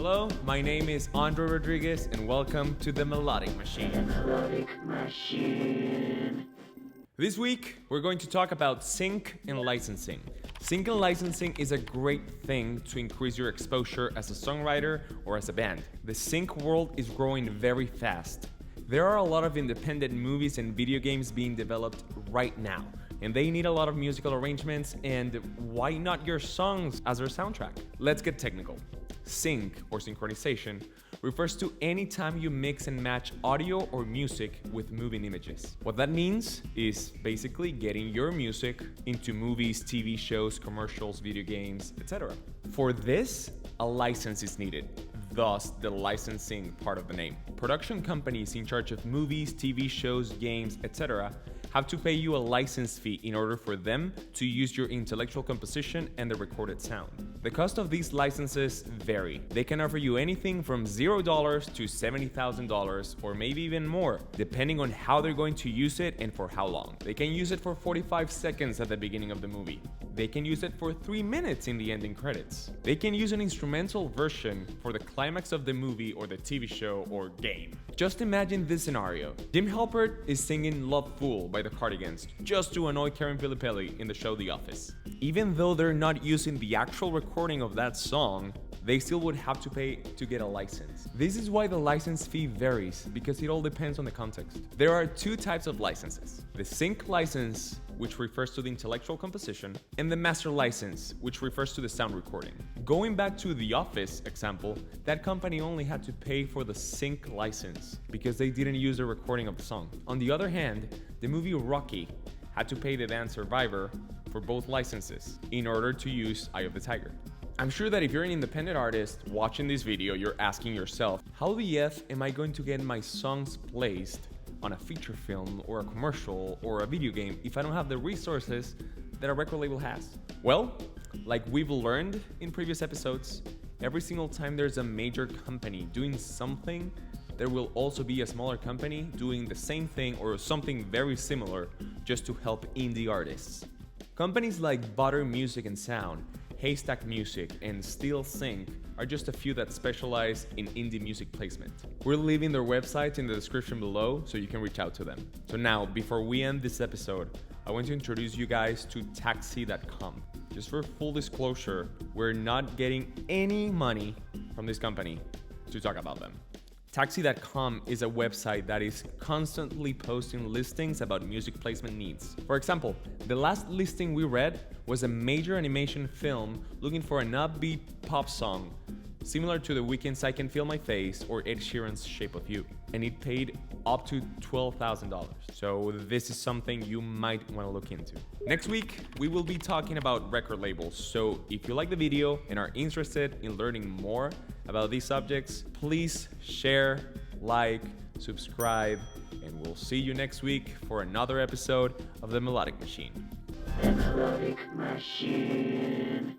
Hello, my name is Andre Rodriguez and welcome to the Melodic Machine. Melodic Machine. This week, we're going to talk about sync and licensing. Sync and licensing is a great thing to increase your exposure as a songwriter or as a band. The sync world is growing very fast. There are a lot of independent movies and video games being developed right now, and they need a lot of musical arrangements, and why not your songs as their soundtrack? Let's get technical. Sync, or synchronization, refers to any time you mix and match audio or music with moving images. What that means is basically getting your music into movies, TV shows, commercials, video games, etc. For this, a license is needed, thus the licensing part of the name. Production companies in charge of movies, TV shows, games, etc. have to pay you a license fee in order for them to use your intellectual composition and the recorded sound. The cost of these licenses vary. They can offer you anything from $0 to $70,000 or maybe even more, depending on how they're going to use it and for how long. They can use it for 45 seconds at the beginning of the movie. They can use it for 3 minutes in the ending credits. They can use an instrumental version for the climax of the movie or the TV show or game. Just imagine this scenario. Jim Halpert is singing Love Fool by the Cardigans just to annoy Karen Filippelli in the show The Office. Even though they're not using the actual recording of that song, they still would have to pay to get a license. This is why the license fee varies, because it all depends on the context. There are two types of licenses: the sync license, which refers to the intellectual composition, and the master license, which refers to the sound recording. Going back to The Office example, that company only had to pay for the sync license because they didn't use a recording of the song. On the other hand, the movie Rocky had to pay the band Survivor for both licenses in order to use Eye of the Tiger. I'm sure that if you're an independent artist watching this video, you're asking yourself, how the F am I going to get my songs placed on a feature film or a commercial or a video game if I don't have the resources that a record label has? Well, like we've learned in previous episodes, every single time there's a major company doing something, there will also be a smaller company doing the same thing or something very similar just to help indie artists. Companies like Butter Music and Sound, Haystack Music, and Steel Sync are just a few that specialize in indie music placement. We're leaving their websites in the description below so you can reach out to them. So now, before we end this episode, I want to introduce you guys to Taxi.com. Just for full disclosure, we're not getting any money from this company to talk about them. Taxi.com is a website that is constantly posting listings about music placement needs. For example, the last listing we read was a major animation film looking for an upbeat pop song, similar to The Weeknd's I Can Feel My Face or Ed Sheeran's Shape of You, and it paid up to $12,000. So this is something you might want to look into. Next week, we will be talking about record labels, so if you like the video and are interested in learning more about these subjects, please share, like, subscribe, and we'll see you next week for another episode of The Melodic Machine. The Melodic Machine.